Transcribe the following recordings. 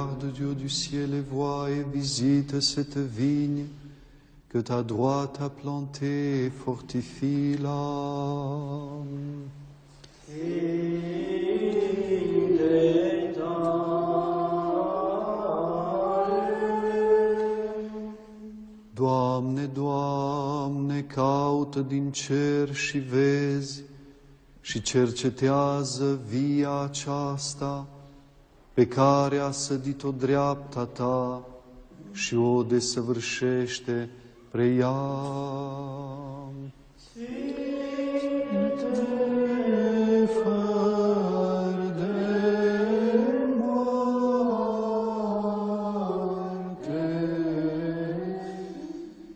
regarde du haut du ciel et vois et visite cette vigne que ta droite a plantée et fortifie-la. Doamne, Doamne, caută din cer și vezi și cercetează via aceasta pe care a sădit-o dreapta ta și o desăvârșește pre ea.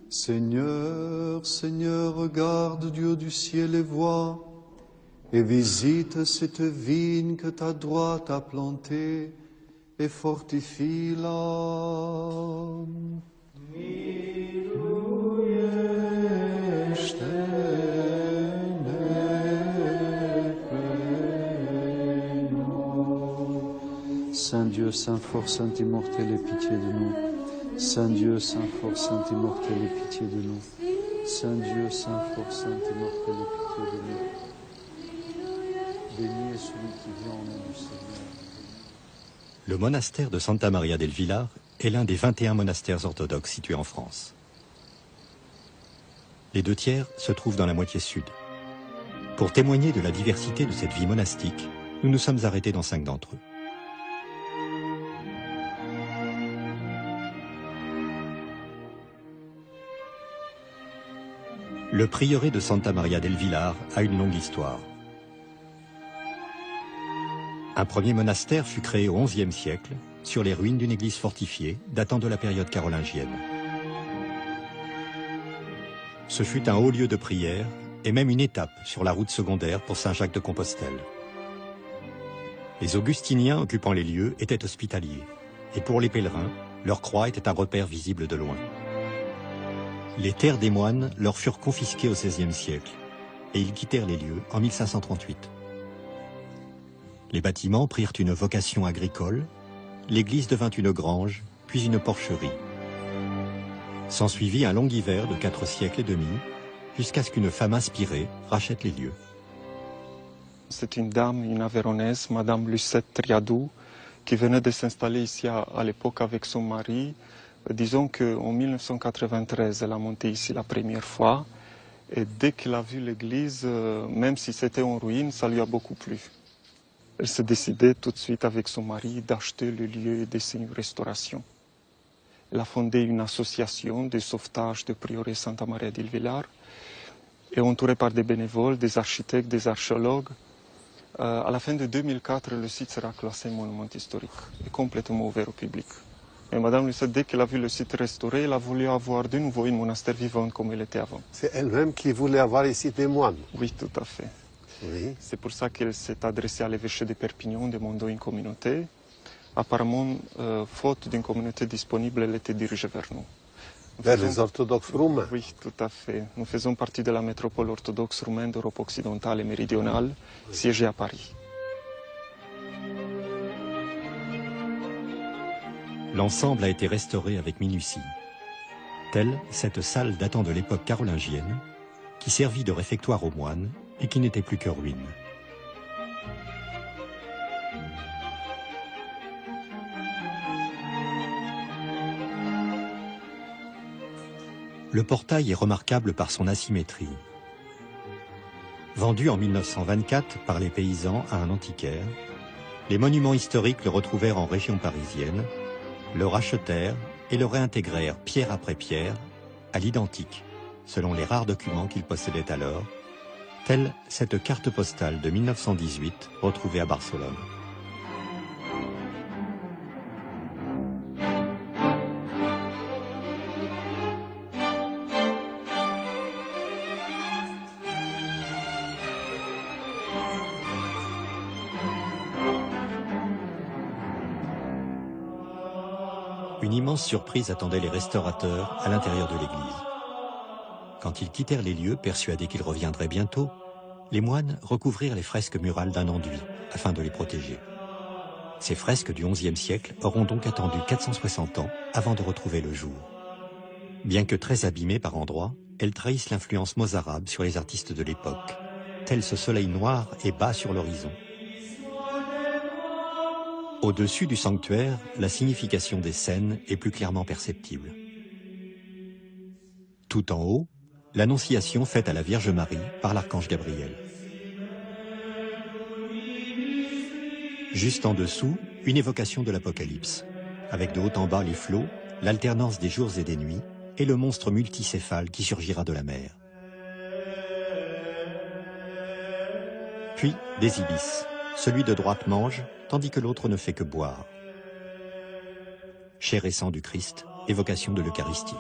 Seigneur, Seigneur, regarde du haut du ciel et vois, et visite cette vigne que ta droite a plantée, et fortifie-la. Saint Dieu, Saint fort, Saint immortel, aie pitié de nous. Saint Dieu, Saint fort, Saint immortel, aie pitié de nous. Saint Dieu, Saint fort, Saint immortel, aie pitié de nous. Béni est celui qui vient au nom du Seigneur. Le monastère de Santa Maria del Villar est l'un des 21 monastères orthodoxes situés en France. Les 2 tiers se trouvent dans la moitié sud. Pour témoigner de la diversité de cette vie monastique, nous nous sommes arrêtés dans 5 d'entre eux. Le prieuré de Santa Maria del Villar a une longue histoire. Un premier monastère fut créé au XIe siècle sur les ruines d'une église fortifiée datant de la période carolingienne. Ce fut un haut lieu de prière et même une étape sur la route secondaire pour Saint-Jacques de Compostelle. Les augustiniens occupant les lieux étaient hospitaliers et pour les pèlerins, leur croix était un repère visible de loin. Les terres des moines leur furent confisquées au XVIe siècle et ils quittèrent les lieux en 1538. Les bâtiments prirent une vocation agricole, l'église devint une grange, puis une porcherie. S'ensuivit un long hiver de 4 siècles et demi, jusqu'à ce qu'une femme inspirée rachète les lieux. C'est une dame, une Aveyronnaise, Madame Lucette Triadou, qui venait de s'installer ici à l'époque avec son mari. Disons qu'en 1993, elle a monté ici la première fois. Et dès qu'elle a vu l'église, même si c'était en ruine, ça lui a beaucoup plu. Elle s'est décidée tout de suite avec son mari d'acheter le lieu et d'essayer une restauration. Elle a fondé une association de sauvetage de prieuré Santa Maria del Villar et entourée par des bénévoles, des architectes, des archéologues. À la fin de 2004, le site sera classé monument historique et complètement ouvert au public. Et Madame Lucette, dès qu'elle a vu le site restauré, elle a voulu avoir de nouveau une monastère vivante comme elle était avant. C'est elle-même qui voulait avoir ici des moines. Oui, tout à fait. Oui. C'est pour ça qu'elle s'est adressée à l'évêché de Perpignan, demandant une communauté. Apparemment, faute d'une communauté disponible, elle était dirigée vers nous. Vers les orthodoxes roumains. Oui, tout à fait. Nous faisons partie de la métropole orthodoxe roumaine d'Europe occidentale et méridionale, siégée à Paris. L'ensemble a été restauré avec minutie. Telle cette salle datant de l'époque carolingienne, qui servit de réfectoire aux moines et qui n'était plus que ruine. Le portail est remarquable par son asymétrie. Vendu en 1924 par les paysans à un antiquaire, les monuments historiques le retrouvèrent en région parisienne, le rachetèrent et le réintégrèrent pierre après pierre à l'identique, selon les rares documents qu'ils possédaient alors, telle cette carte postale de 1918 retrouvée à Barcelone. Une immense surprise attendait les restaurateurs à l'intérieur de l'église. Quand ils quittèrent les lieux, persuadés qu'ils reviendraient bientôt, les moines recouvrirent les fresques murales d'un enduit afin de les protéger. Ces fresques du XIe siècle auront donc attendu 460 ans avant de retrouver le jour. Bien que très abîmées par endroits, elles trahissent l'influence mozarabe sur les artistes de l'époque, tel ce soleil noir et bas sur l'horizon. Au-dessus du sanctuaire, la signification des scènes est plus clairement perceptible. Tout en haut, l'annonciation faite à la Vierge Marie par l'archange Gabriel. Juste en dessous, une évocation de l'Apocalypse, avec de haut en bas les flots, l'alternance des jours et des nuits, et le monstre multicéphale qui surgira de la mer. Puis des ibis. Celui de droite mange, tandis que l'autre ne fait que boire. Chair et sang du Christ, évocation de l'Eucharistie.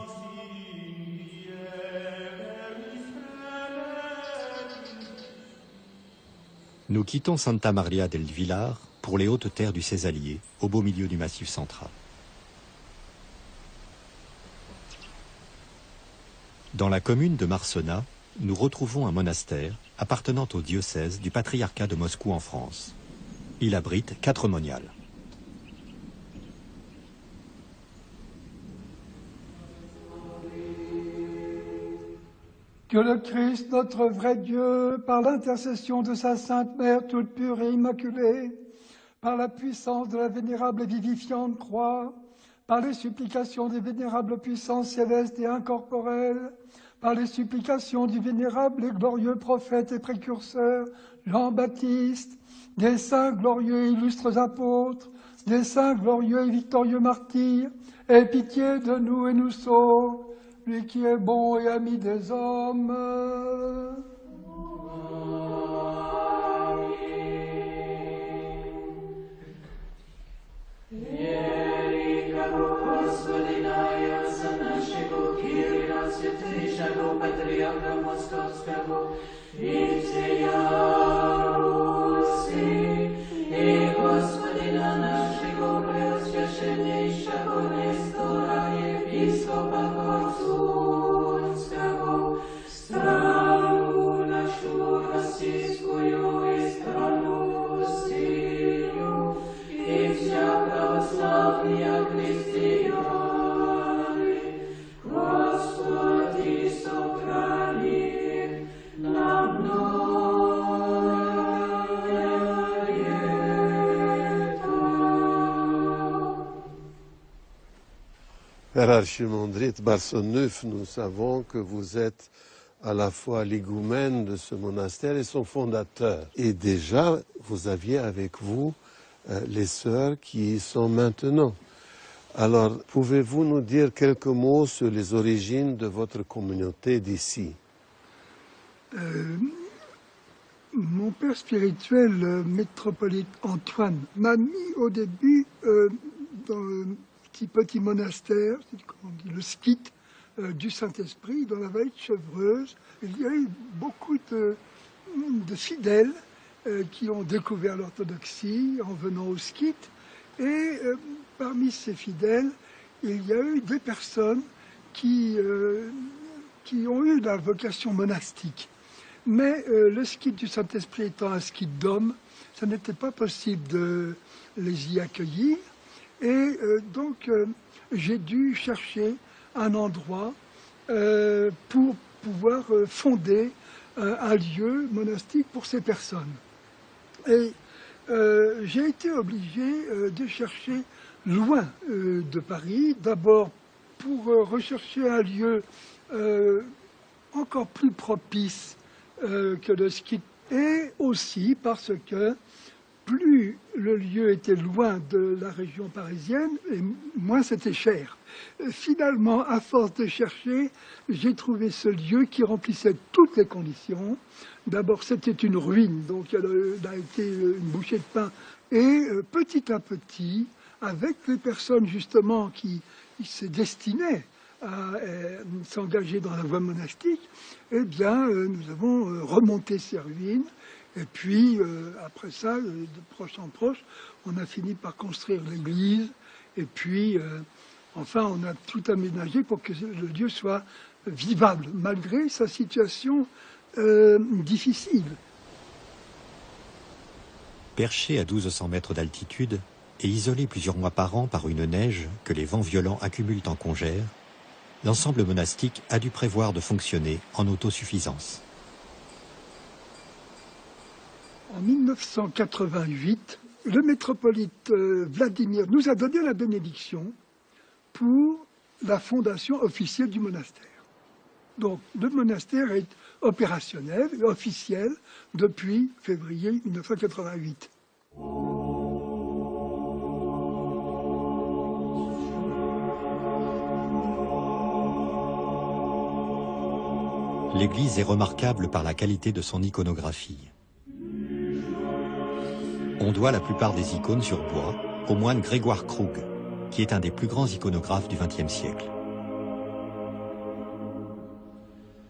Nous quittons Santa Maria del Villar pour les hautes terres du Césalier, au beau milieu du Massif central. Dans la commune de Marsena, nous retrouvons un monastère appartenant au diocèse du patriarcat de Moscou en France. Il abrite 4 moniales. Que le Christ, notre vrai Dieu, par l'intercession de sa Sainte Mère toute pure et immaculée, par la puissance de la vénérable et vivifiante croix, par les supplications des vénérables puissances célestes et incorporelles, par les supplications du vénérable et glorieux prophète et précurseur Jean-Baptiste, des saints glorieux et illustres apôtres, des saints glorieux et victorieux martyrs, aie pitié de nous et nous sauve, lui qui est bon et ami des hommes. Père Archimandrite Barsoneuf, nous savons que vous êtes à la fois l'higoumène de ce monastère et son fondateur. Et déjà, vous aviez avec vous les sœurs qui y sont maintenant. Alors, pouvez-vous nous dire quelques mots sur les origines de votre communauté d'ici? Mon père spirituel, métropolite Antoine, m'a mis au début dans le petit monastère, comment on dit, le skit du Saint-Esprit, dans la vallée de Chevreuse. Il y a eu beaucoup de fidèles qui ont découvert l'orthodoxie en venant au skit. Et parmi ces fidèles, il y a eu des personnes qui ont eu la vocation monastique. Mais le skit du Saint-Esprit étant un skit d'hommes, ça n'était pas possible de les y accueillir. Et donc, j'ai dû chercher un endroit pour pouvoir fonder un lieu monastique pour ces personnes. Et j'ai été obligé de chercher loin de Paris, d'abord pour rechercher un lieu encore plus propice que le ski, et aussi parce que plus le lieu était loin de la région parisienne, et moins c'était cher. Finalement, à force de chercher, j'ai trouvé ce lieu qui remplissait toutes les conditions. D'abord, c'était une ruine, donc elle a été une bouchée de pain. Et petit à petit, avec les personnes justement qui se destinaient à s'engager dans la voie monastique, eh bien, nous avons remonté ces ruines. Et puis, après ça, de proche en proche, on a fini par construire l'église. Et puis, enfin, on a tout aménagé pour que le lieu soit vivable, malgré sa situation difficile. Perché à 1200 mètres d'altitude, et isolé plusieurs mois par an par une neige que les vents violents accumulent en congère, l'ensemble monastique a dû prévoir de fonctionner en autosuffisance. En 1988, le métropolite Vladimir nous a donné la bénédiction pour la fondation officielle du monastère. Donc, le monastère est opérationnel et officiel depuis février 1988. L'église est remarquable par la qualité de son iconographie. On doit la plupart des icônes sur bois au moine Grégoire Krug, qui est un des plus grands iconographes du XXe siècle.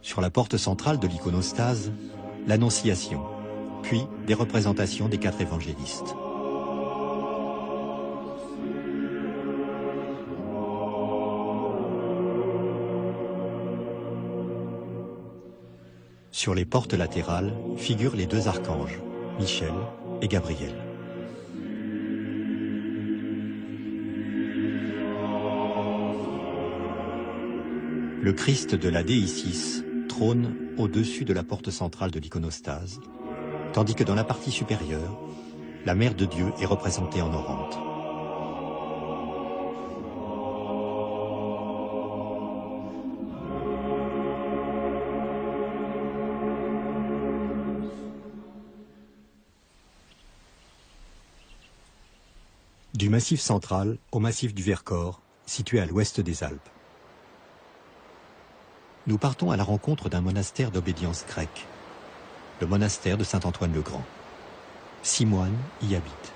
Sur la porte centrale de l'iconostase, l'Annonciation, puis des représentations des 4 évangélistes. Sur les portes latérales figurent les 2 archanges, Michel et Gabriel. Le Christ de la Déicis trône au-dessus de la porte centrale de l'iconostase, tandis que dans la partie supérieure, la Mère de Dieu est représentée en orante. Du Massif central au massif du Vercors, situé à l'ouest des Alpes. Nous partons à la rencontre d'un monastère d'obédience grecque, le monastère de Saint-Antoine-le-Grand. 6 moines y habitent.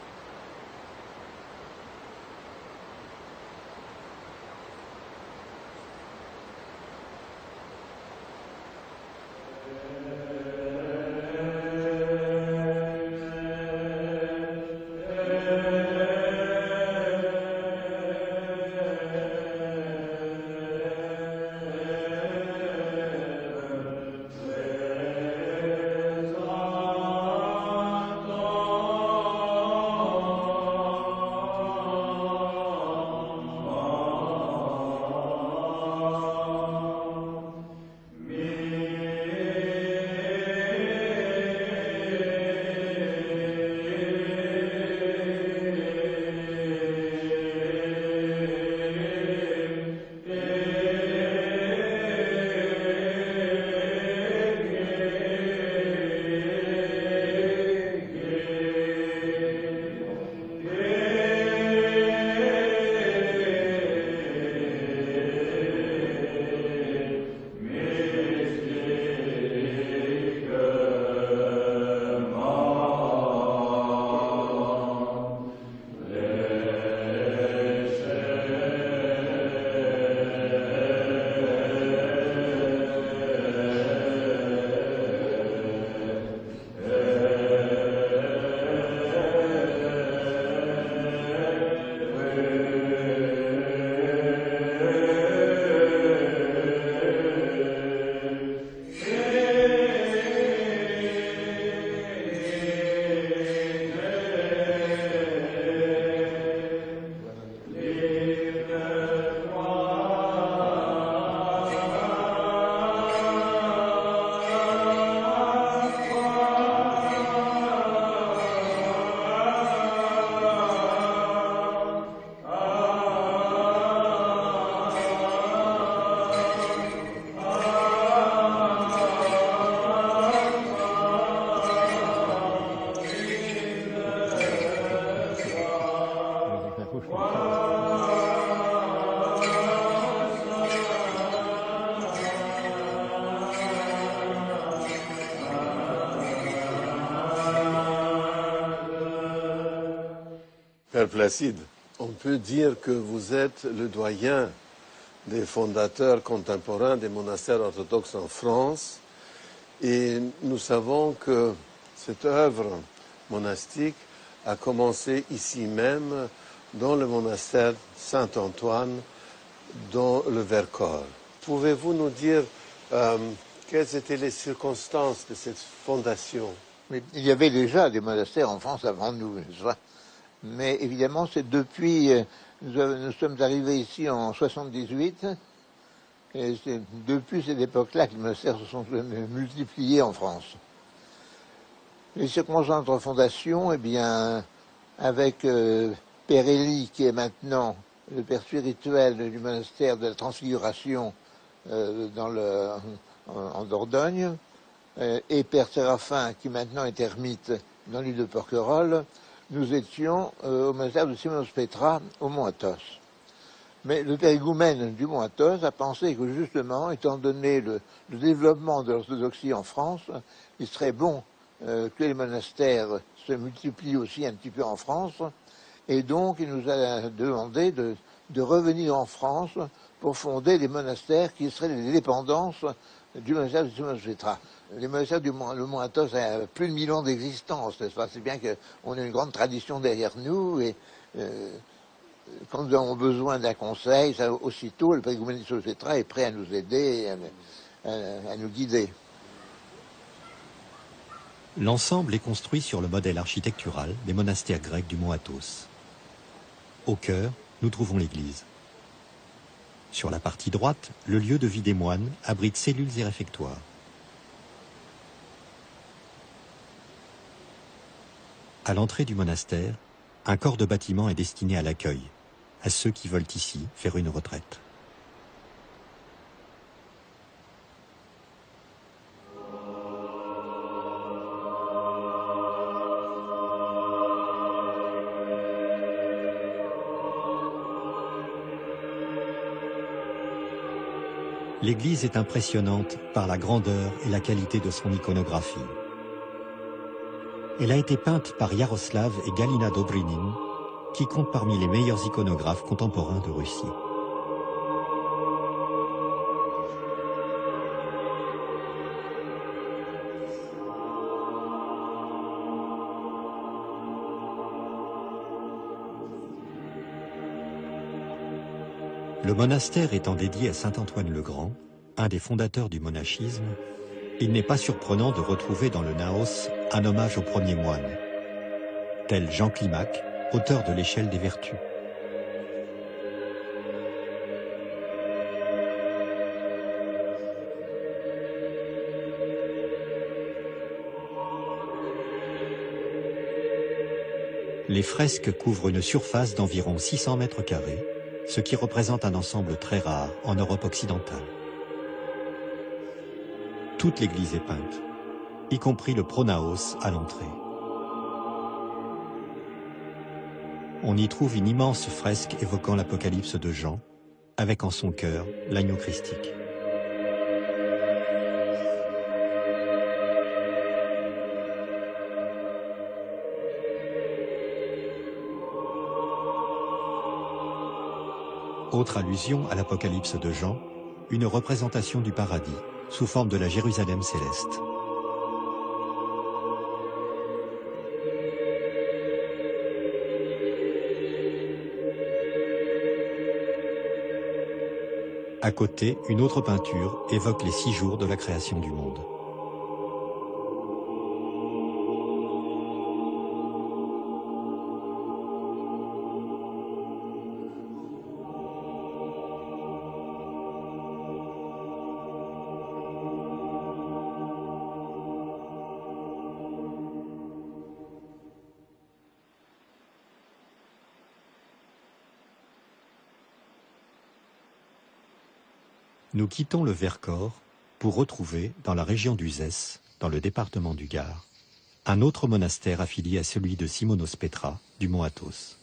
Père Placide, on peut dire que vous êtes le doyen des fondateurs contemporains des monastères orthodoxes en France. Et nous savons que cette œuvre monastique a commencé ici même, dans le monastère Saint-Antoine, dans le Vercors. Pouvez-vous nous dire quelles étaient les circonstances de cette fondation? Mais il y avait déjà des monastères en France avant nous, n'est-ce pas? Mais évidemment, c'est depuis, nous sommes arrivés ici en 78, et c'est depuis cette époque-là que les monastères se sont multipliés en France. Les circonstances de fondation, eh bien, avec Père Élie, qui est maintenant le père spirituel du monastère de la Transfiguration en Dordogne, et Père Séraphin, qui maintenant est ermite dans l'île de Porquerolles, nous étions au monastère de Simonos Petra, au Mont Athos. Mais le père higoumène du Mont Athos a pensé que justement, étant donné le développement de l'orthodoxie en France, il serait bon que les monastères se multiplient aussi un petit peu en France. Et donc, il nous a demandé de revenir en France pour fonder des monastères qui seraient des dépendances du monastère de Simonos Petra. Les monastères du Mont Athos ont plus de 1000 ans d'existence, n'est-ce pas? C'est bien qu'on a une grande tradition derrière nous et quand nous avons besoin d'un conseil, ça, aussitôt le père higoumène de Simonos Petra est prêt à nous aider, à nous guider. L'ensemble est construit sur le modèle architectural des monastères grecs du Mont Athos. Au cœur, nous trouvons l'église. Sur la partie droite, le lieu de vie des moines abrite cellules et réfectoires. À l'entrée du monastère, un corps de bâtiment est destiné à l'accueil, à ceux qui veulent ici faire une retraite. L'église est impressionnante par la grandeur et la qualité de son iconographie. Elle a été peinte par Yaroslav et Galina Dobrinin, qui comptent parmi les meilleurs iconographes contemporains de Russie. Le monastère étant dédié à saint Antoine le Grand, un des fondateurs du monachisme, il n'est pas surprenant de retrouver dans le Naos un hommage aux premiers moines, tel Jean Climac, auteur de l'échelle des vertus. Les fresques couvrent une surface d'environ 600 mètres carrés, ce qui représente un ensemble très rare en Europe occidentale. Toute l'église est peinte, y compris le pronaos à l'entrée. On y trouve une immense fresque évoquant l'Apocalypse de Jean, avec en son cœur l'agneau christique. Autre allusion à l'Apocalypse de Jean, une représentation du paradis, sous forme de la Jérusalem céleste. À côté, une autre peinture évoque les 6 jours de la création du monde. Nous quittons le Vercors pour retrouver, dans la région d'Uzès, dans le département du Gard, un autre monastère affilié à celui de Simonos Petra, du Mont Athos.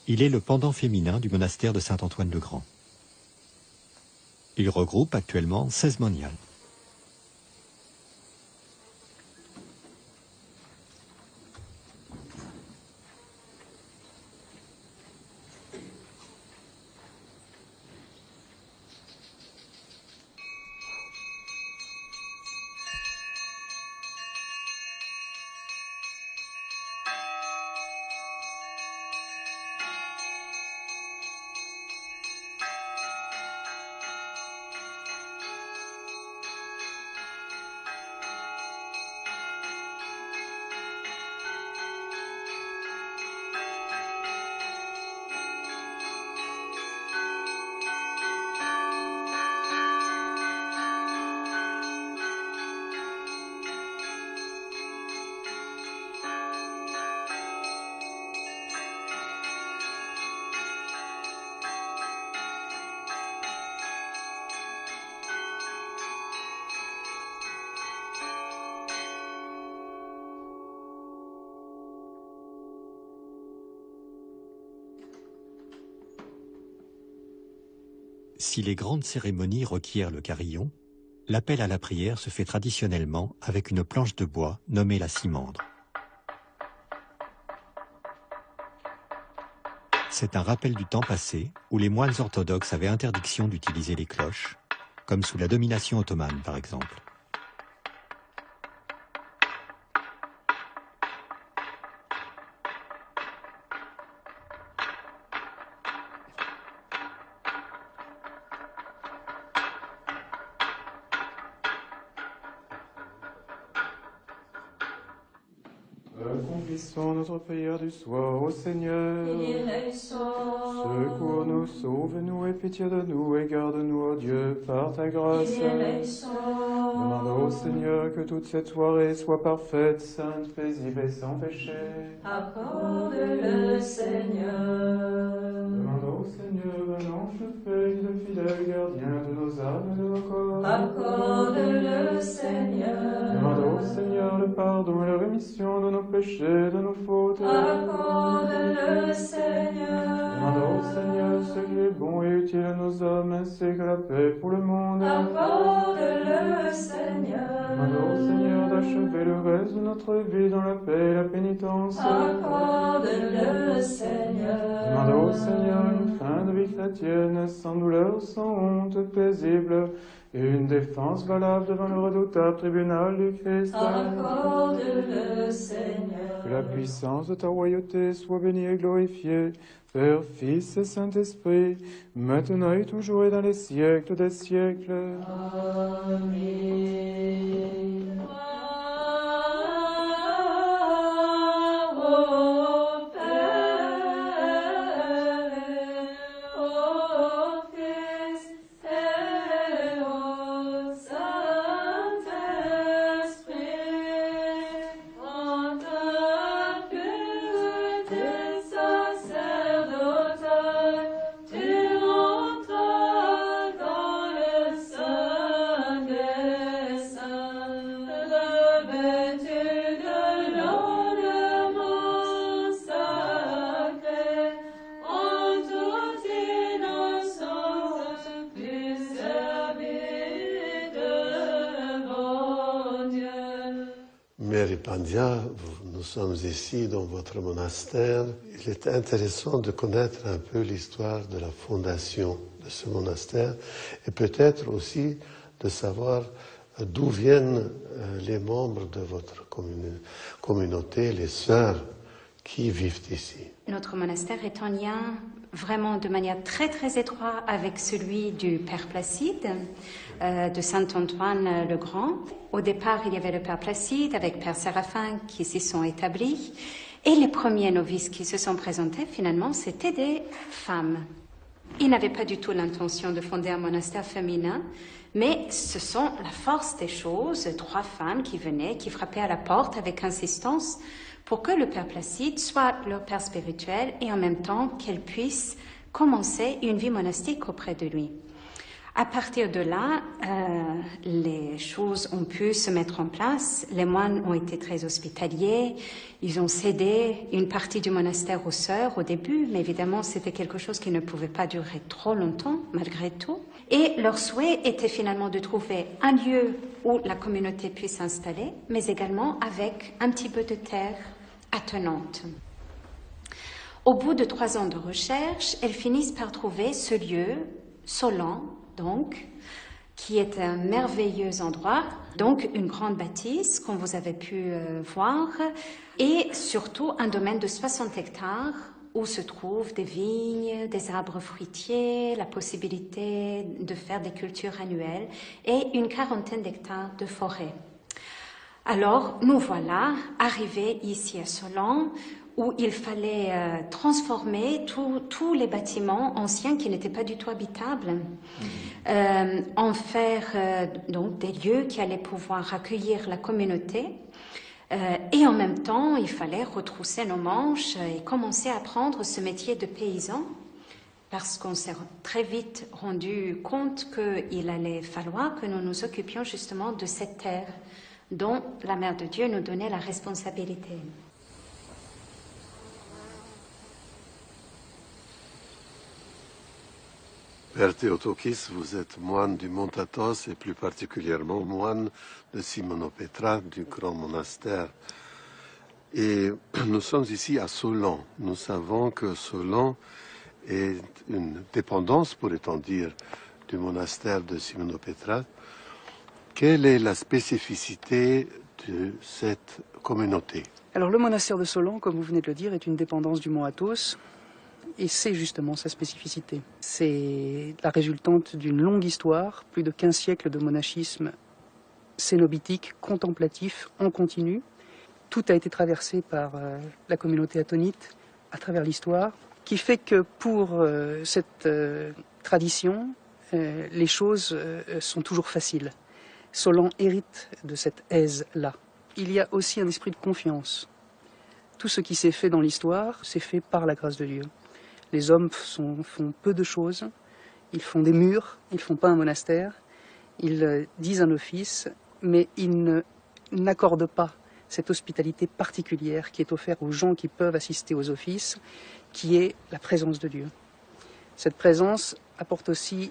Il est le pendant féminin du monastère de Saint-Antoine le Grand. Il regroupe actuellement 16 moniales. Si les grandes cérémonies requièrent le carillon, l'appel à la prière se fait traditionnellement avec une planche de bois nommée la cimandre. C'est un rappel du temps passé où les moines orthodoxes avaient interdiction d'utiliser les cloches, comme sous la domination ottomane par exemple. Accomplissons notre prière du soir au Seigneur. Secours-nous, sauve-nous et pitié de nous et garde-nous, ô Dieu, par ta grâce. Demandons au Seigneur que toute cette soirée soit parfaite, sainte, paisible et sans péché. Accorde-le, Seigneur. Demandons au Seigneur un ange de paix et de fidèle gardien de nos âmes et de nos corps. Accorde-le, Seigneur. Demandons au Seigneur le pardon et la rémission de nos péchés, de nos fautes. Accorde-le, Seigneur. Demandons au Seigneur ce qui est bon et utile à nos âmes, ainsi que la paix pour le monde. Accorde-le, Seigneur. Demandons au Seigneur d'achever le reste de notre vie dans la paix et la pénitence. Accorde-le, Seigneur. Demandons au Seigneur une fin de vie chrétienne, sans douleur, sans honte, paisible, et une défense valable devant le redoutable tribunal du Christ. Accorde-le, Seigneur. Que la puissance de ta royauté soit bénie et glorifiée, Père, Fils et Saint-Esprit, maintenant et toujours et dans les siècles des siècles. Amen. Mère Ipandia, nous sommes ici dans votre monastère. Il est intéressant de connaître un peu l'histoire de la fondation de ce monastère et peut-être aussi de savoir d'où viennent les membres de votre communauté, les sœurs qui vivent ici. Notre monastère est en lien vraiment de manière très très étroite avec celui du Père Placide, de Saint-Antoine le Grand. Au départ, il y avait le Père Placide avec Père Séraphin qui s'y sont établis. Et les premiers novices qui se sont présentés, finalement, c'était des femmes. Ils n'avaient pas du tout l'intention de fonder un monastère féminin, mais ce sont la force des choses, 3 femmes qui venaient, qui frappaient à la porte avec insistance pour que le Père Placide soit leur père spirituel et en même temps qu'elles puissent commencer une vie monastique auprès de lui. À partir de là, les choses ont pu se mettre en place. Les moines ont été très hospitaliers. Ils ont cédé une partie du monastère aux sœurs au début, mais évidemment, c'était quelque chose qui ne pouvait pas durer trop longtemps, malgré tout. Et leur souhait était finalement de trouver un lieu où la communauté puisse s'installer, mais également avec un petit peu de terre attenante. Au bout de 3 ans de recherche, elles finissent par trouver ce lieu, Solan, donc, qui est un merveilleux endroit, donc une grande bâtisse, comme vous avez pu voir, et surtout un domaine de 60 hectares où se trouvent des vignes, des arbres fruitiers, la possibilité de faire des cultures annuelles et une 40aine d'hectares de forêt. Alors, nous voilà arrivés ici à Solan, où il fallait transformer tous les bâtiments anciens qui n'étaient pas du tout habitables, en faire donc des lieux qui allaient pouvoir accueillir la communauté. Et en même temps, il fallait retrousser nos manches et commencer à apprendre ce métier de paysan, parce qu'on s'est très vite rendu compte qu'il allait falloir que nous nous occupions justement de cette terre dont la Mère de Dieu nous donnait la responsabilité. Père Théotokis, vous êtes moine du Mont Athos et plus particulièrement moine de Simonopetra, du grand monastère. Et nous sommes ici à Solan. Nous savons que Solan est une dépendance, pourrait-on dire, du monastère de Simonopetra. Quelle est la spécificité de cette communauté? Alors le monastère de Solan, comme vous venez de le dire, est une dépendance du Mont Athos. Et c'est justement sa spécificité. C'est la résultante d'une longue histoire, plus de 15 siècles de monachisme cénobitique, contemplatif, en continu. Tout a été traversé par la communauté attonite à travers l'histoire, qui fait que pour cette tradition, les choses sont toujours faciles. Solan hérite de cette aise-là. Il y a aussi un esprit de confiance. Tout ce qui s'est fait dans l'histoire, s'est fait par la grâce de Dieu. Les hommes font peu de choses, ils font des murs, ils ne font pas un monastère, ils disent un office, mais ils n'accordent pas cette hospitalité particulière qui est offerte aux gens qui peuvent assister aux offices, qui est la présence de Dieu. Cette présence apporte aussi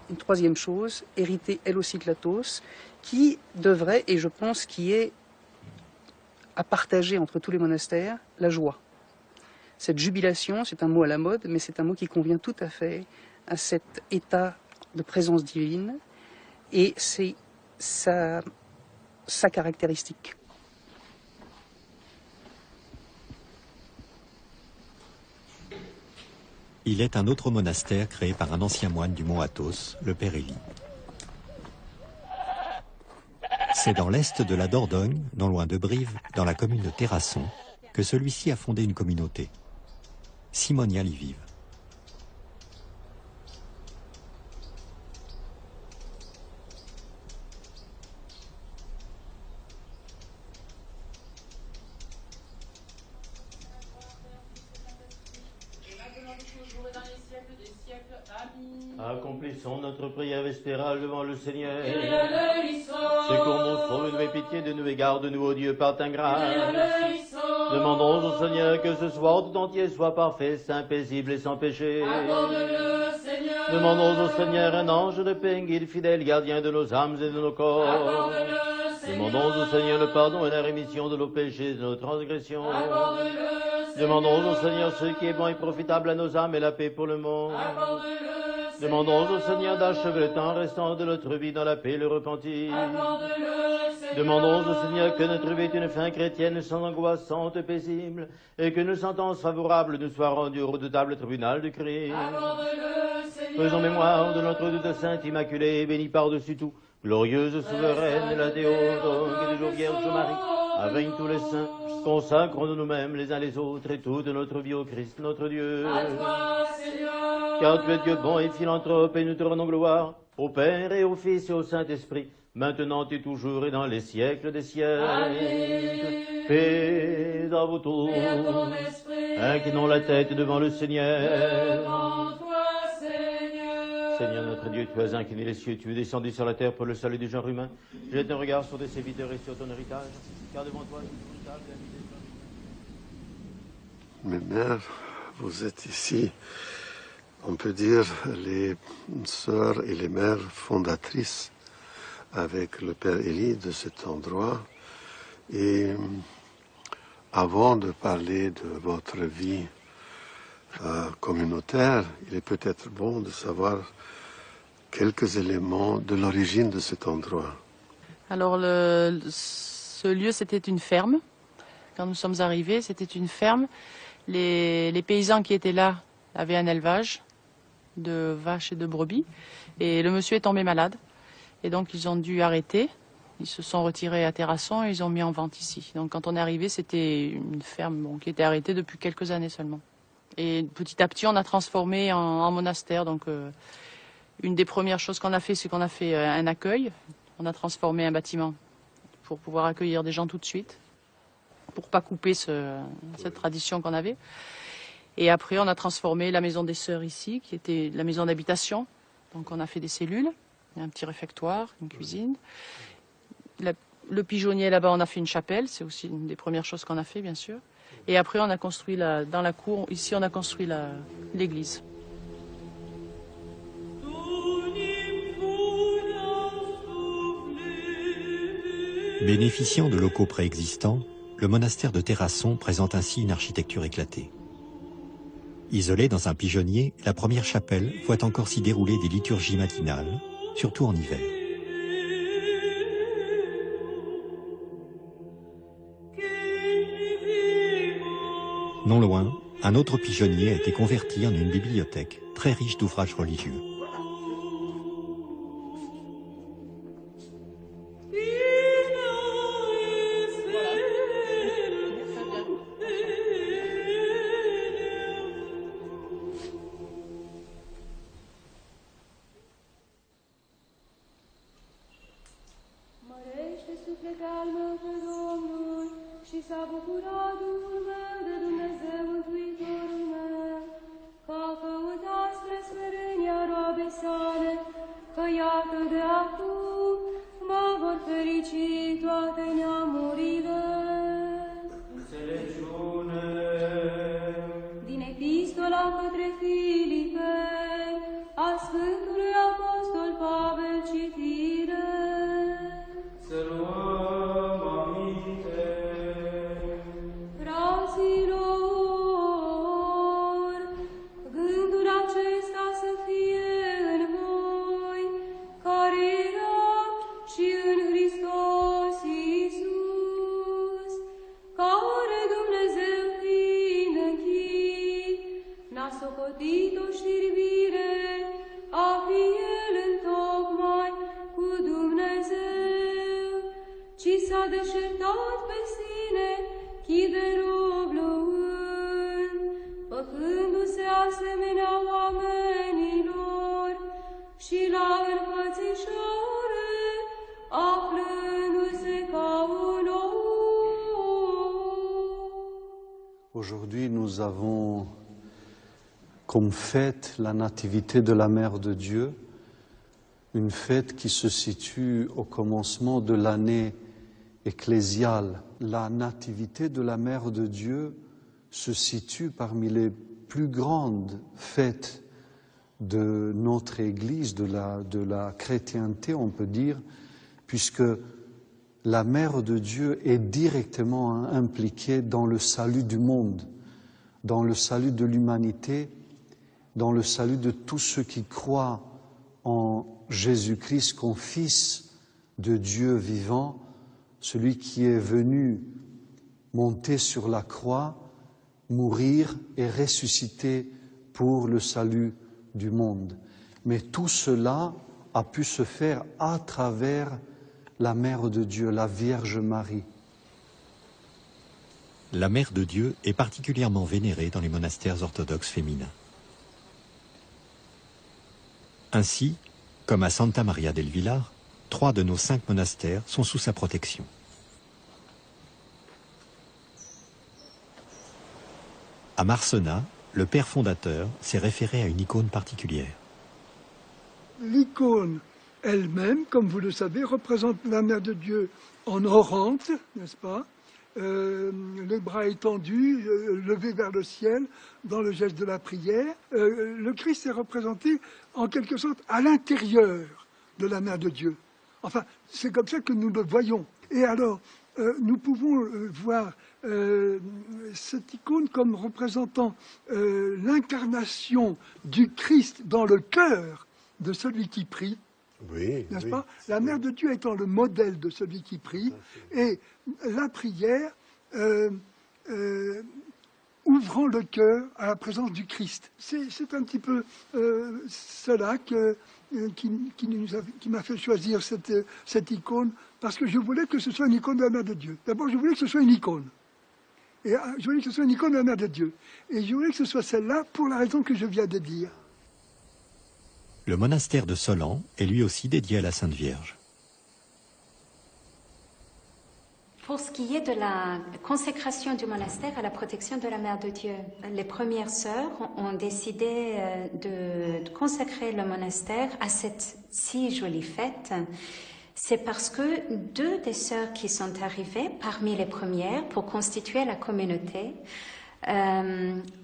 une troisième chose, héritée elle aussi de l'Athos, qui devrait, et je pense qui est à partager entre tous les monastères, la joie. Cette jubilation, c'est un mot à la mode, mais c'est un mot qui convient tout à fait à cet état de présence divine, et c'est sa caractéristique. Il est un autre monastère créé par un ancien moine du Mont Athos, le Père Élie. C'est dans l'est de la Dordogne, non loin de Brive, dans la commune de Terrasson, que celui-ci a fondé une communauté. Simoniales y vivent. Accomplissons notre prière vespérale devant le Seigneur. Secours-nous, sauve-nous et pitié de nous et garde-nous, ô Dieu, par ta grâce. Demandons au Seigneur que ce soir tout entier soit parfait, saint, paisible et sans péché. Demandons au Seigneur un ange de paix, guide fidèle, gardien de nos âmes et de nos corps. Demandons au Seigneur le pardon et la rémission de nos péchés et de nos transgressions. Demandons au Seigneur ce qui est bon et profitable à nos âmes et la paix pour le monde. Demandons au Seigneur d'achever le temps restant de notre vie dans la paix et le repentir. Demandons au Seigneur que notre vie ait une fin chrétienne sans angoissante, paisible, et que nos sentences favorables nous soient rendues au redoutable tribunal du Christ. Faisons mémoire de notre doute sainte immaculée, bénie par-dessus tout, glorieuse souveraine, la Théotokos et toujours Vierge Marie, avec tous les saints, consacrons-nous nous-mêmes les uns les autres et toute notre vie au Christ notre Dieu. Car tu es Dieu bon et philanthrope, et nous te rendons gloire, au Père et au Fils et au Saint-Esprit, maintenant et toujours et dans les siècles des siècles. Paix à vous tous, inclinons la tête devant le Seigneur. Seigneur notre Dieu, tu as incliné les cieux, tu es descendu sur la terre pour le salut du genre humain. Jette un regard sur tes serviteurs et sur ton héritage, car devant toi est véritable la miséricorde. Mes mères, vous êtes ici, on peut dire, les sœurs et les mères fondatrices avec le Père Élie de cet endroit. Et avant de parler de votre vie communautaire, il est peut-être bon de savoir quelques éléments de l'origine de cet endroit. Alors, ce lieu, c'était une ferme. Quand nous sommes arrivés, c'était une ferme. Les paysans qui étaient là avaient un élevage de vaches et de brebis. Et le monsieur est tombé malade. Et donc, ils ont dû arrêter. Ils se sont retirés à Terrasson et ils ont mis en vente ici. Donc, quand on est arrivé, c'était une ferme qui était arrêtée depuis quelques années seulement. Et petit à petit, on a transformé en monastère. Donc, une des premières choses qu'on a fait, c'est qu'on a fait un accueil. On a transformé un bâtiment pour pouvoir accueillir des gens tout de suite, pour pas couper cette tradition qu'on avait. Et après, on a transformé la maison des sœurs ici, qui était la maison d'habitation. Donc, on a fait des cellules, un petit réfectoire, une cuisine. Le pigeonnier, là-bas, on a fait une chapelle. C'est aussi une des premières choses qu'on a fait, bien sûr. Et après, on a construit dans la cour, ici, on a construit l'église. Bénéficiant de locaux préexistants, le monastère de Terrasson présente ainsi une architecture éclatée. Isolé dans un pigeonnier, la première chapelle voit encore s'y dérouler des liturgies matinales, surtout en hiver. Non loin, un autre pigeonnier a été converti en une bibliothèque très riche d'ouvrages religieux. Din epistola către Filipeni, a Sfântului Apostol Pavel citire. Să luăm aminte. Fraților, gândul acesta să fie în voi, care era și în Hristos Iisus, care Dumnezeu fiind în chip, n-a socotit o știrbire a fi El întocmai cu Dumnezeu, ci s-a deșertat pe sine, chip de rob luând, făcându-se asemenea oamenilor și la înfățișare, aflându-se ca un om. Aujourd'hui, nous avons comme fête la nativité de la Mère de Dieu, une fête qui se situe au commencement de l'année ecclésiale. La nativité de la Mère de Dieu se situe parmi les plus grandes fêtes de notre Église, de la chrétienté, on peut dire, puisque la Mère de Dieu est directement impliquée dans le salut du monde, dans le salut de l'humanité, dans le salut de tous ceux qui croient en Jésus-Christ comme Fils de Dieu vivant, celui qui est venu monter sur la croix, mourir et ressusciter pour le salut du monde. Mais tout cela a pu se faire à travers la Mère de Dieu, la Vierge Marie. La Mère de Dieu est particulièrement vénérée dans les monastères orthodoxes féminins. Ainsi, comme à Santa Maria del Villar, 3 de nos 5 monastères sont sous sa protection. À Marcenat, le père fondateur s'est référé à une icône particulière. L'icône elle-même, comme vous le savez, représente la Mère de Dieu en orante, n'est-ce pas? Les bras étendus, levés vers le ciel, dans le geste de la prière. Le Christ est représenté en quelque sorte à l'intérieur de la Mère de Dieu. Enfin, c'est comme ça que nous le voyons. Et alors, nous pouvons voir cette icône comme représentant l'incarnation du Christ dans le cœur de celui qui prie. Oui, n'est-ce oui, pas? La Mère de Dieu étant le modèle de celui qui prie, et la prière ouvrant le cœur à la présence du Christ. C'est un petit peu cela qui m'a fait choisir cette icône, parce que je voulais que ce soit une icône de la Mère de Dieu. D'abord, je voulais que ce soit une icône. Et je voulais que ce soit une icône de la Mère de Dieu. Et je voulais que ce soit celle-là pour la raison que je viens de dire. Le monastère de Solan est lui aussi dédié à la Sainte Vierge. Pour ce qui est de la consécration du monastère à la protection de la Mère de Dieu, les premières sœurs ont décidé de consacrer le monastère à cette si jolie fête. C'est parce que 2 des sœurs qui sont arrivées parmi les premières pour constituer la communauté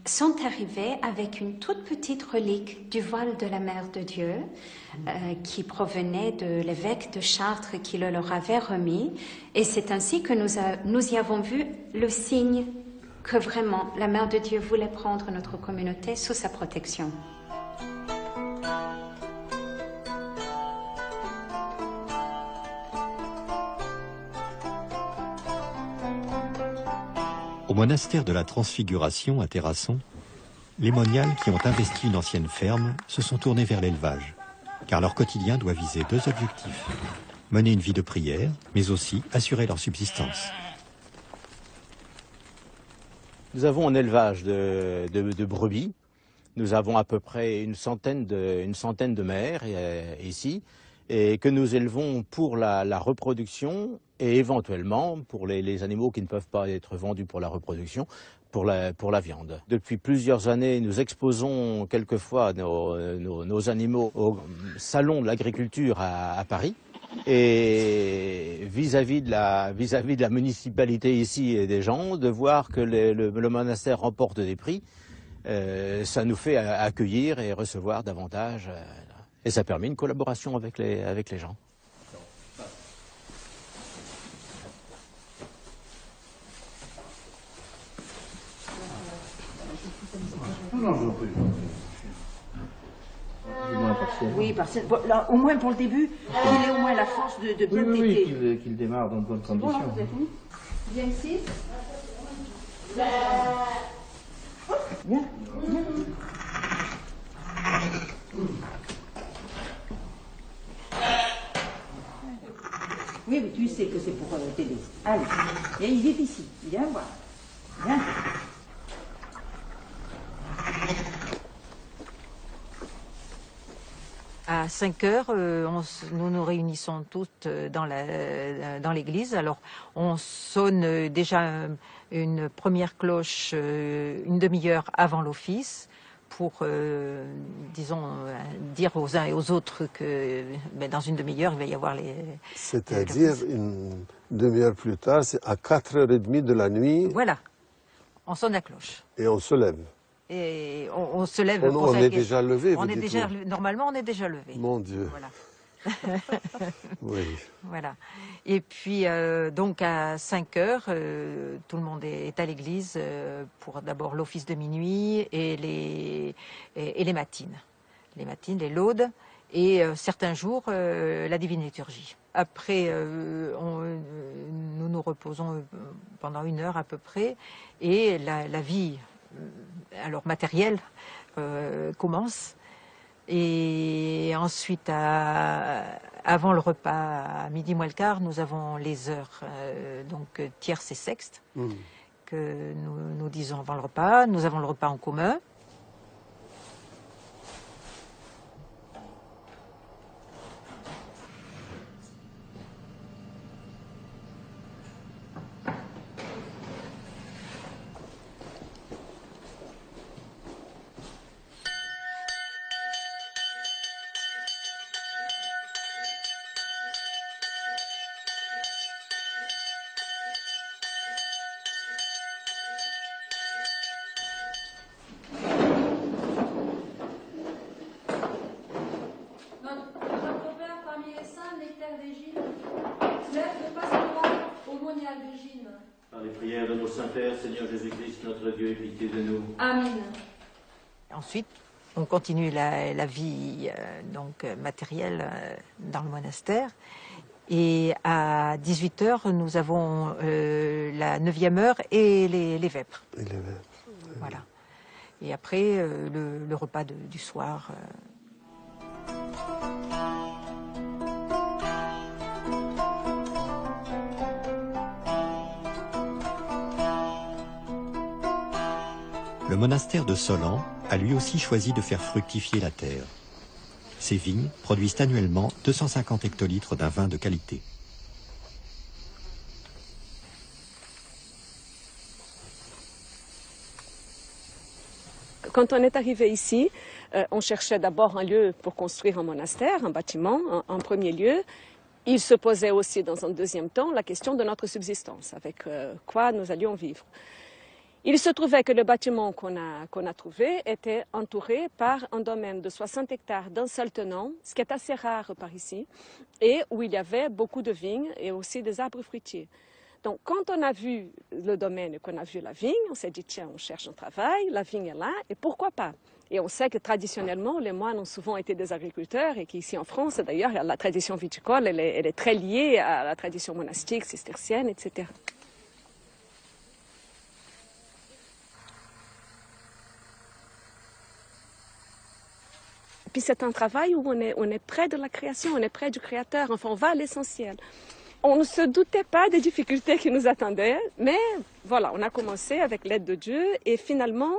sont arrivés avec une toute petite relique du voile de la Mère de Dieu qui provenait de l'évêque de Chartres qui le leur avait remis. Et c'est ainsi que nous y avons vu le signe que vraiment la Mère de Dieu voulait prendre notre communauté sous sa protection. Au monastère de la Transfiguration à Terrasson, les moniales qui ont investi une ancienne ferme se sont tournés vers l'élevage, car leur quotidien doit viser deux objectifs: mener une vie de prière, mais aussi assurer leur subsistance. Nous avons un élevage de brebis. Nous avons à peu près une centaine de mères ici, et que nous élevons pour la reproduction et éventuellement pour les animaux qui ne peuvent pas être vendus pour la reproduction, pour la viande. Depuis plusieurs années, nous exposons quelquefois nos animaux au salon de l'agriculture à Paris. Et vis-à-vis de la municipalité ici et des gens, de voir que le monastère remporte des prix, ça nous fait accueillir et recevoir davantage. Et ça permet une collaboration avec les gens. Non, je prie. Oui, bon, là, au moins pour le début, qu'il ait au moins la force de bien téter. Oui, qu'il démarre dans de bonnes conditions. Bon, vous êtes mis. Viens ici. Viens. Oui, mais tu sais que c'est pour t'aider. Allez, et il est ici. Viens voir. Viens. À 5 heures, nous nous réunissons toutes dans l'église. Alors, on sonne déjà une première cloche une demi-heure avant l'office pour, disons, dire aux uns et aux autres que dans une demi-heure, il va y avoir les... C'est-à-dire, une demi-heure plus tard, c'est à 4h30 de la nuit. Voilà, on sonne la cloche. Et on se lève. Et on se lève. On est déjà levé. Normalement, on est déjà levé. Mon Dieu. Voilà. Oui. Voilà. Et puis, donc, à 5 heures, tout le monde est à l'église pour d'abord l'office de minuit et les matines. Les matines, les laudes et certains jours, la divine liturgie. Après, nous nous reposons pendant 1 heure à peu près et la vie... alors matériel commence et ensuite avant le repas à midi moins le quart nous avons les heures donc tierce et sexte que nous disons avant le repas. Nous avons le repas en commun. Par les prières de nos saints pères, Seigneur Jésus-Christ, notre Dieu, aie pitié de nous. Amen. Ensuite, on continue la vie donc matérielle dans le monastère. Et à 18 heures, nous avons la 9e heure et les vêpres. Et les vêpres. Voilà. Et après, le repas du soir. Le monastère de Solan a lui aussi choisi de faire fructifier la terre. Ses vignes produisent annuellement 250 hectolitres d'un vin de qualité. Quand on est arrivé ici, on cherchait d'abord un lieu pour construire un monastère, un bâtiment en premier lieu. Il se posait aussi dans un deuxième temps la question de notre subsistance, avec quoi nous allions vivre. Il se trouvait que le bâtiment qu'on a trouvé était entouré par un domaine de 60 hectares d'un seul tenant, ce qui est assez rare par ici, et où il y avait beaucoup de vignes et aussi des arbres fruitiers. Donc, quand on a vu le domaine et qu'on a vu la vigne, on s'est dit, tiens, on cherche un travail, la vigne est là, et pourquoi pas? Et on sait que traditionnellement, les moines ont souvent été des agriculteurs et qu'ici en France, d'ailleurs, la tradition viticole, elle est très liée à la tradition monastique, cistercienne, etc. Puis c'est un travail où on est près de la création, on est près du créateur, enfin on va à l'essentiel. On ne se doutait pas des difficultés qui nous attendaient, mais voilà, on a commencé avec l'aide de Dieu et finalement,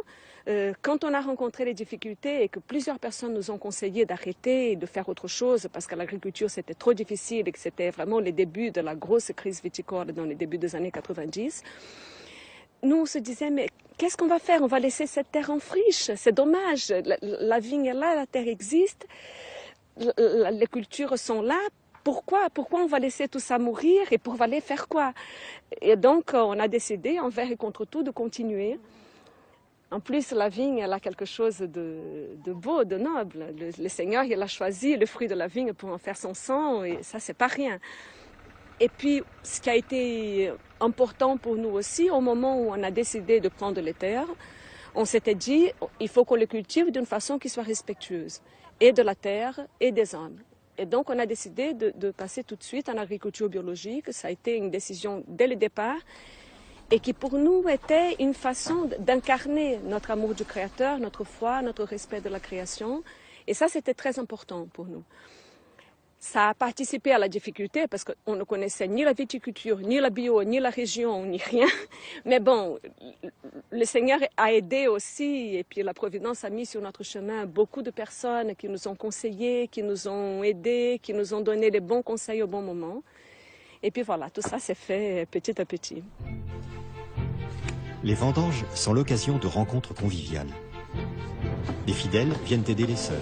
quand on a rencontré les difficultés et que plusieurs personnes nous ont conseillé d'arrêter et de faire autre chose parce que l'agriculture c'était trop difficile et que c'était vraiment les débuts de la grosse crise viticole dans les débuts des années 90, nous, on se disait, mais qu'est-ce qu'on va faire? On va laisser cette terre en friche. C'est dommage. La vigne est là, la terre existe. Les cultures sont là. Pourquoi on va laisser tout ça mourir et pour aller faire quoi? Et donc, on a décidé, envers et contre tout, de continuer. En plus, la vigne, elle a quelque chose de beau, de noble. Le Seigneur, il a choisi le fruit de la vigne pour en faire son sang et ça, c'est pas rien. Et puis, ce qui a été important pour nous aussi, au moment où on a décidé de prendre les terres, on s'était dit, il faut qu'on les cultive d'une façon qui soit respectueuse, et de la terre et des hommes. Et donc, on a décidé de passer tout de suite en agriculture biologique. Ça a été une décision dès le départ, et qui pour nous était une façon d'incarner notre amour du Créateur, notre foi, notre respect de la création. Et ça, c'était très important pour nous. Ça a participé à la difficulté parce qu'on ne connaissait ni la viticulture, ni la bio, ni la région, ni rien. Mais bon, le Seigneur a aidé aussi et puis la Providence a mis sur notre chemin beaucoup de personnes qui nous ont conseillés, qui nous ont aidés, qui nous ont donné les bons conseils au bon moment. Et puis voilà, tout ça s'est fait petit à petit. Les vendanges sont l'occasion de rencontres conviviales. Les fidèles viennent aider les sœurs.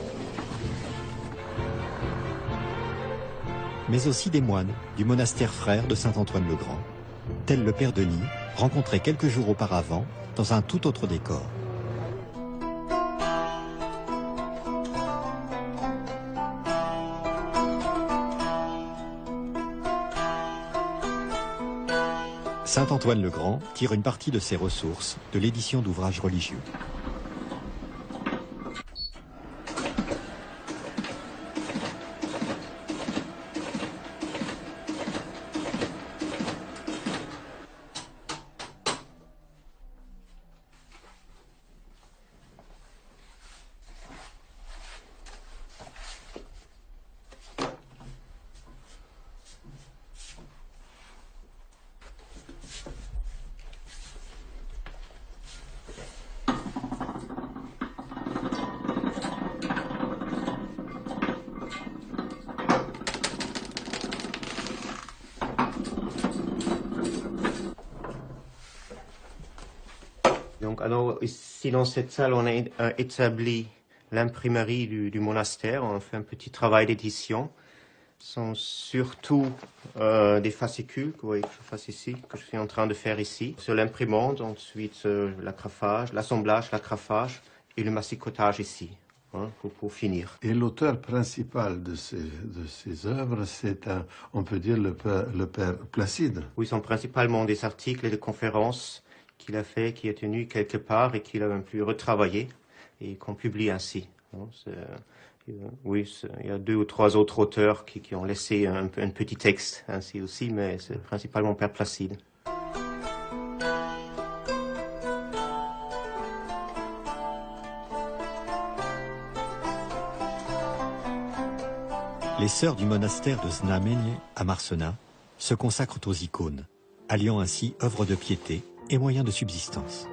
Mais aussi des moines du monastère frère de Saint-Antoine-le-Grand, tel le père Denis, rencontré quelques jours auparavant dans un tout autre décor. Saint-Antoine-le-Grand tire une partie de ses ressources de l'édition d'ouvrages religieux. Donc, alors, ici dans cette salle, on a établi l'imprimerie du monastère. On a fait un petit travail d'édition. Ce sont surtout des fascicules que vous voyez que je fasse ici, que je suis en train de faire ici. Sur l'imprimante, ensuite l'agrafage, l'assemblage, l'agrafage et le massicotage ici, hein, pour finir. Et l'auteur principal de ces œuvres, c'est, on peut dire, le père Placide. Oui, ce sont principalement des articles et des conférences qu'il a fait, qui a tenu quelque part et qu'il a même pu retravailler et qu'on publie ainsi. Oui, il y a 2 ou 3 autres auteurs qui ont laissé un petit texte ainsi aussi, mais c'est principalement Père Placide. Les sœurs du monastère de Znamenie à Marcena se consacrent aux icônes, alliant ainsi œuvres de piété et moyens de subsistance.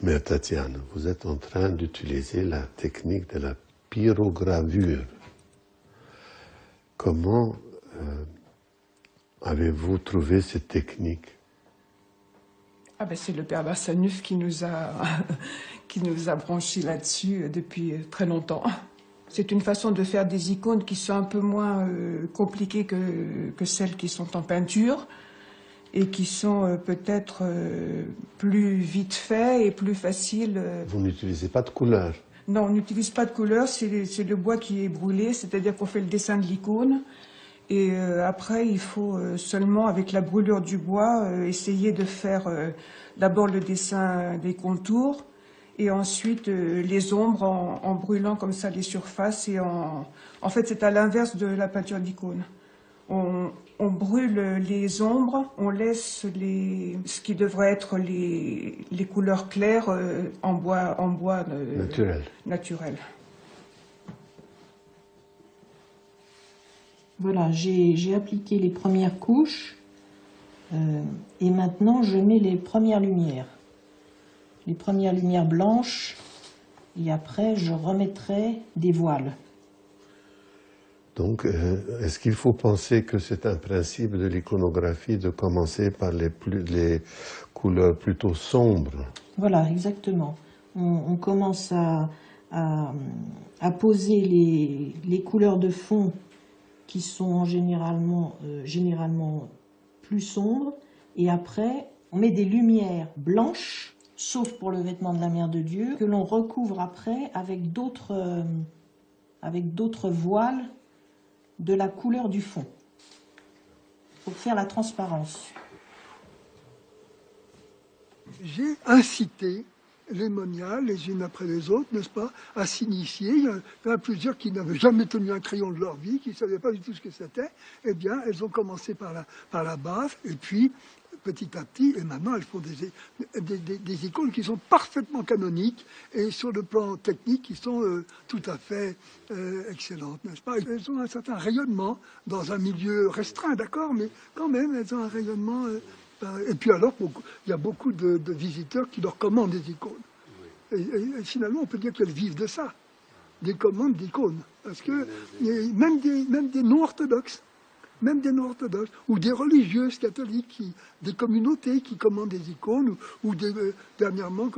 Mère Tatiana, vous êtes en train d'utiliser la technique de la pyrogravure. Comment avez-vous trouvé cette technique? Ah ben c'est le père Barsanuf qui nous a branchés là-dessus depuis très longtemps. C'est une façon de faire des icônes qui sont un peu moins compliquées que celles qui sont en peinture et qui sont peut-être plus vite faites et plus faciles. Vous n'utilisez pas de couleur? Non, on n'utilise pas de couleur, c'est le bois qui est brûlé, c'est-à-dire qu'on fait le dessin de l'icône. Et après, il faut seulement, avec la brûlure du bois, essayer de faire d'abord le dessin des contours et ensuite les ombres en brûlant comme ça les surfaces. Et en fait, c'est à l'inverse de la peinture d'icône. On brûle les ombres, on laisse ce qui devrait être les couleurs claires en bois naturel. Voilà, j'ai appliqué les premières couches et maintenant je mets les premières lumières. Les premières lumières blanches et après je remettrai des voiles. Donc, est-ce qu'il faut penser que c'est un principe de l'iconographie de commencer par les couleurs plutôt sombres? Voilà, exactement. On commence à poser les couleurs de fond qui sont généralement plus sombres, et après on met des lumières blanches, sauf pour le vêtement de la Mère de Dieu, que l'on recouvre après avec d'autres voiles de la couleur du fond, pour faire la transparence. J'ai incité les moniales, les unes après les autres, n'est-ce pas, à s'initier. Il y en a plusieurs qui n'avaient jamais tenu un crayon de leur vie, qui ne savaient pas du tout ce que c'était. Eh bien, elles ont commencé par la base, et puis, petit à petit, et maintenant, elles font des icônes qui sont parfaitement canoniques, et sur le plan technique, qui sont tout à fait excellentes, n'est-ce pas? Elles ont un certain rayonnement dans un milieu restreint, d'accord, mais quand même, elles ont un rayonnement... Et puis alors, il y a beaucoup de visiteurs qui leur commandent des icônes. Et finalement, on peut dire qu'elles vivent de ça, des commandes d'icônes. Parce que même des non-orthodoxes, ou des religieuses catholiques, des communautés qui commandent des icônes, ou dernièrement,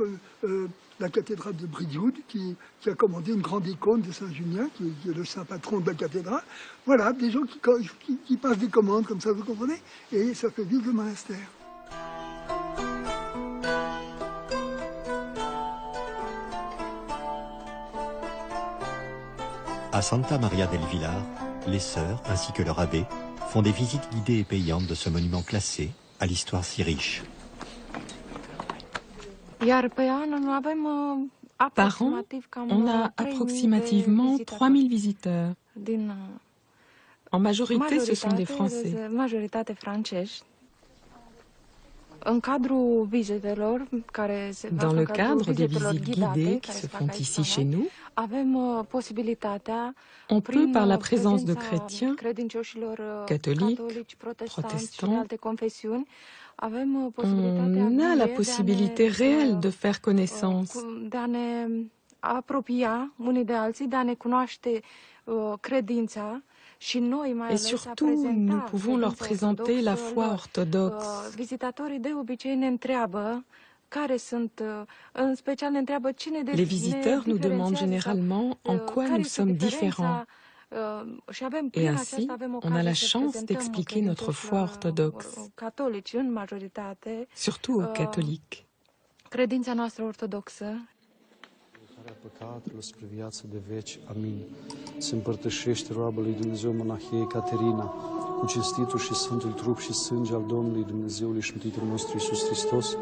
la cathédrale de Brioude qui a commandé une grande icône de Saint-Junien, qui est le saint patron de la cathédrale. Voilà, des gens qui passent des commandes comme ça, vous comprenez? Et ça fait vivre le monastère. À Santa Maria del Villar, les sœurs, ainsi que leur abbé, font des visites guidées et payantes de ce monument classé, à l'histoire si riche. Par an, on a approximativement 3000 visiteurs. En majorité, ce sont des Français. Dans le cadre des visites guidées qui se font ici chez nous, on peut, par la présence de chrétiens, catholiques, protestants, on a la possibilité réelle de faire connaissance. Et surtout, nous pouvons leur présenter la foi orthodoxe. Les visiteurs nous demandent généralement en quoi nous sommes différents. Et ainsi, on a la chance d'expliquer notre foi orthodoxe, surtout aux catholiques. Păcatelor spre viață de veci. Amin. Se împărtășește roaba lui Dumnezeu monahiei Caterina cu cinstitul și sfântul trup și sânge al Domnului Dumnezeului și Mântuitorul nostru Iisus Hristos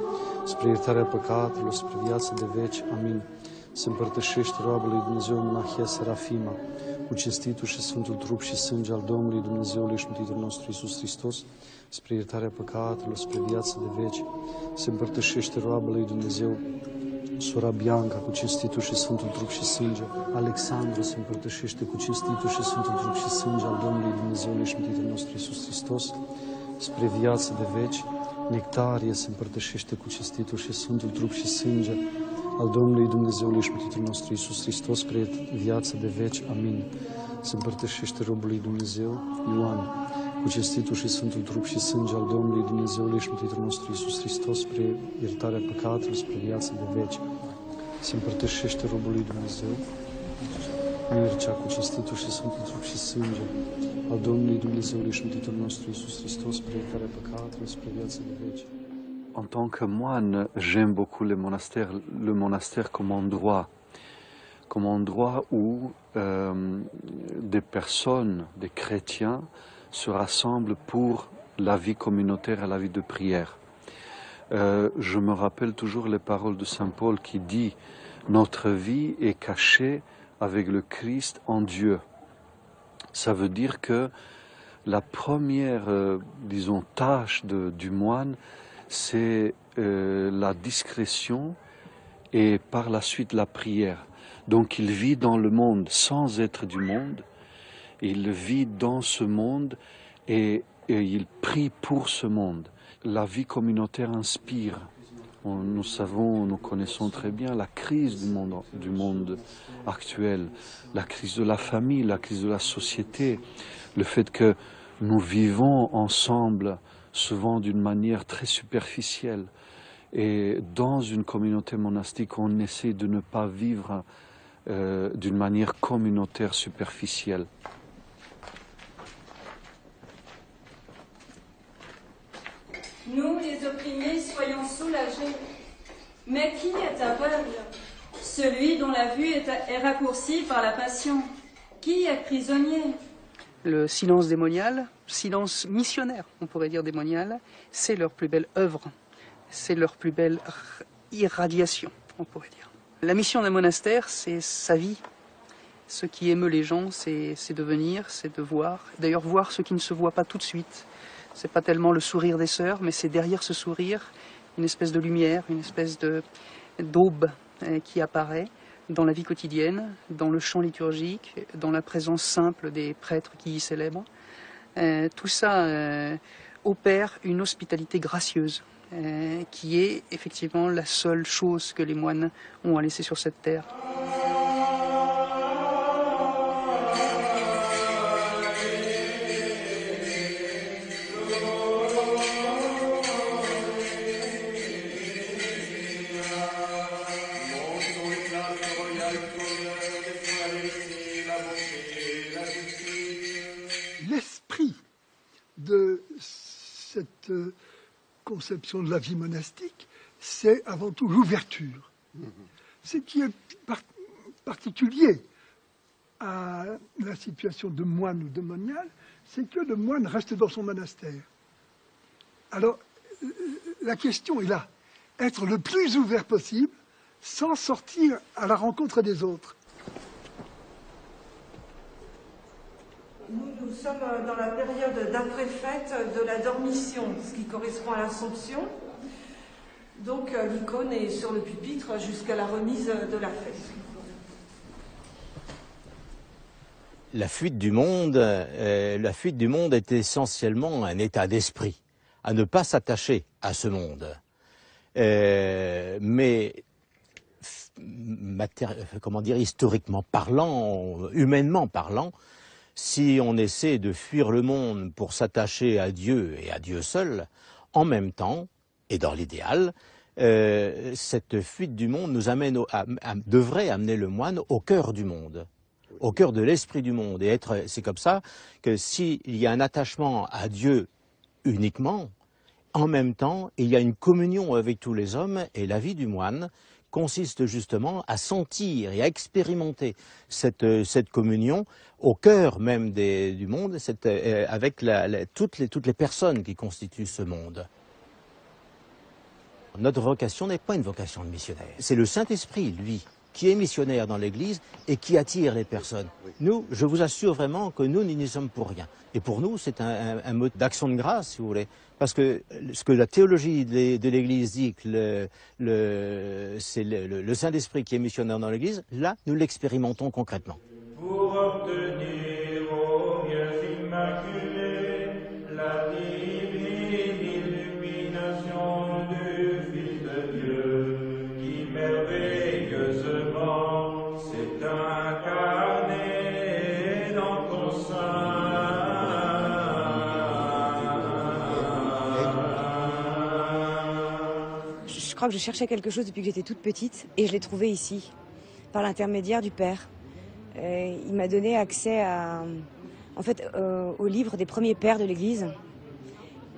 spre iertarea păcatelor spre viață de veci. Amin. Se împărtășește roaba lui Dumnezeu monahia Serafima cu cinstitul și sfântul trup și sânge al Domnului Dumnezeului și Mântuitorul nostru Iisus Hristos spre iertarea păcatelor spre viață de veci. Se împărtășește roaba lui Dumnezeu Sora Bianca cu cinstitul și Sfântul Trup și Sânge. Alexandru se împărtășește cu cinstitul și Sfântul Trup și Sânge al Domnului Dumnezeului și Mântuitorul nostru Iisus Hristos spre viață de veci. Nectarie se împărtășește cu cinstitul și Sfântul Trup și Sânge al Domnului Dumnezeului și Mântuitorul nostru Iisus Hristos spre viață de veci. Amin. Se împărtășește robul lui Dumnezeu Ioan cu cu cinstitul și sfântul trup și sânge al Domnului Dumnezeului și Mântuitorul nostru Iisus Hristos spre iertarea păcatelor, spre viața de veci, se împărtășește robului Dumnezeu, mircea cu cinstitul și sfântul trup și sânge al Domnului Dumnezeului și Mântuitorul nostru Iisus Hristos spre iertarea păcatelor, spre viața de veci. En tant que moine, j'aime beaucoup le monastère comme endroit où des personnes, des chrétiens, se rassemblent pour la vie communautaire et la vie de prière. Je me rappelle toujours les paroles de Saint Paul qui dit « Notre vie est cachée avec le Christ en Dieu ». Ça veut dire que la première, disons, tâche du moine, c'est la discrétion et par la suite la prière. Donc il vit dans le monde sans être du monde, il vit dans ce monde et il prie pour ce monde. La vie communautaire inspire. Nous connaissons très bien la crise du monde actuel, la crise de la famille, la crise de la société, le fait que nous vivons ensemble souvent d'une manière très superficielle. Et dans une communauté monastique, on essaie de ne pas vivre d'une manière communautaire superficielle. Nous, les opprimés, soyons soulagés. Mais qui est aveugle? Celui dont la vue est raccourcie par la passion. Qui est prisonnier? Le silence démonial, silence missionnaire, on pourrait dire démonial, c'est leur plus belle œuvre, c'est leur plus belle irradiation, on pourrait dire. La mission d'un monastère, c'est sa vie. Ce qui émeut les gens, c'est de venir, c'est de voir. D'ailleurs, voir ce qui ne se voit pas tout de suite. C'est pas tellement le sourire des sœurs, mais c'est derrière ce sourire une espèce de lumière, une espèce d'aube qui apparaît dans la vie quotidienne, dans le chant liturgique, dans la présence simple des prêtres qui y célèbrent. Tout ça opère une hospitalité gracieuse, qui est effectivement la seule chose que les moines ont à laisser sur cette terre. L'esprit de cette conception de la vie monastique, c'est avant tout l'ouverture. Ce qui est particulier à la situation de moine ou de monial, c'est que le moine reste dans son monastère. Alors, la question est là, être le plus ouvert possible, sans sortir à la rencontre des autres. Nous sommes dans la période d'après-fête de la dormition, ce qui correspond à l'Assomption. Donc l'icône est sur le pupitre jusqu'à la remise de la fête. La fuite du monde est essentiellement un état d'esprit, à ne pas s'attacher à ce monde. Mais comment dire, historiquement parlant, humainement parlant, si on essaie de fuir le monde pour s'attacher à Dieu et à Dieu seul, en même temps, et dans l'idéal, cette fuite du monde nous devrait amener le moine au cœur du monde, au cœur de l'esprit du monde. Et c'est comme ça que s'il y a un attachement à Dieu uniquement, en même temps, il y a une communion avec tous les hommes, et la vie du moine consiste justement à sentir et à expérimenter cette communion au cœur même du monde, avec toutes les personnes qui constituent ce monde. Notre vocation n'est pas une vocation de missionnaire. C'est le Saint-Esprit, lui, qui est missionnaire dans l'Église et qui attire les personnes. Nous, je vous assure vraiment que nous n'y sommes pour rien. Et pour nous, c'est un mode d'action de grâce, si vous voulez. Parce que ce que la théologie de l'Église dit, que c'est le Saint-Esprit qui est missionnaire dans l'Église, là, nous l'expérimentons concrètement. Pour obtenir au mieux immaculé la divine illumination du Fils de Dieu, qui merveilleusement s'est incarné dans ton sein. je crois que je cherchais quelque chose depuis que j'étais toute petite et je l'ai trouvé ici, par l'intermédiaire du Père. Il m'a donné accès au livre des premiers pères de l'Église.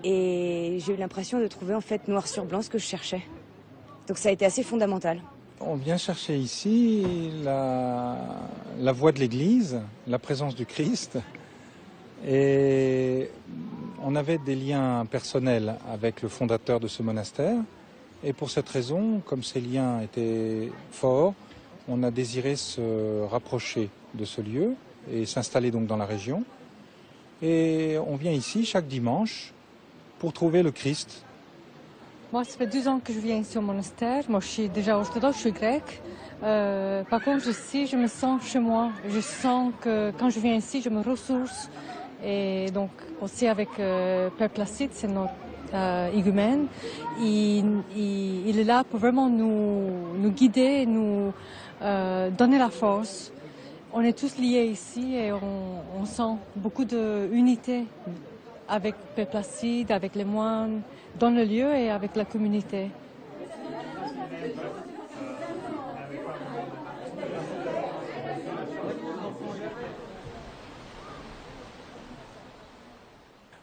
Et j'ai eu l'impression de trouver en fait noir sur blanc ce que je cherchais. Donc ça a été assez fondamental. On vient chercher ici la voix de l'Église, la présence du Christ. Et on avait des liens personnels avec le fondateur de ce monastère. Et pour cette raison, comme ces liens étaient forts, on a désiré se rapprocher de ce lieu et s'installer donc dans la région. Et on vient ici chaque dimanche pour trouver le Christ. Moi, ça fait 2 ans que je viens ici au monastère. Moi, je suis déjà orthodoxe, je suis grecque. Par contre, ici, je me sens chez moi. Je sens que quand je viens ici, je me ressource. Et donc, aussi avec Père Placide, c'est notre igumène. Il est là pour vraiment nous guider, nous donner la force. On est tous liés ici et on sent beaucoup d'unité avec Père Placide, avec les moines, dans le lieu et avec la communauté.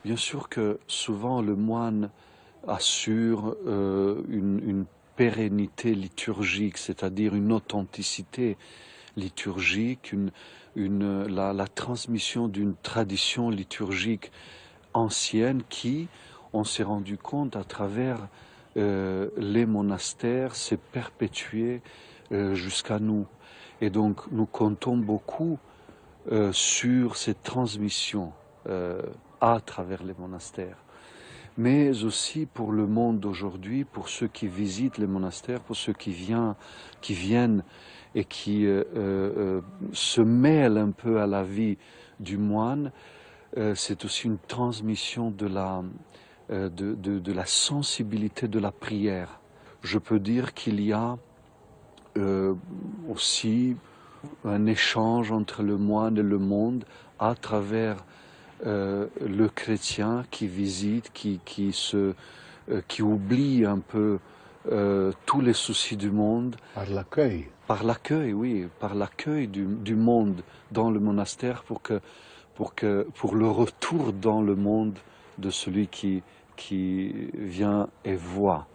Bien sûr que souvent le moine assure une pérennité liturgique, c'est-à-dire une authenticité liturgique, la transmission d'une tradition liturgique ancienne qui, on s'est rendu compte à travers les monastères, s'est perpétuée jusqu'à nous. Et donc nous comptons beaucoup sur cette transmission à travers les monastères. Mais aussi pour le monde d'aujourd'hui, pour ceux qui visitent les monastères, pour ceux qui viennent et qui se mêlent un peu à la vie du moine, c'est aussi une transmission de la sensibilité de la prière. Je peux dire qu'il y a aussi un échange entre le moine et le monde à travers le chrétien qui visite, qui oublie un peu tous les soucis du monde. Par l'accueil. Par l'accueil, oui, par l'accueil du monde dans le monastère pour le retour dans le monde de celui qui vient et voit.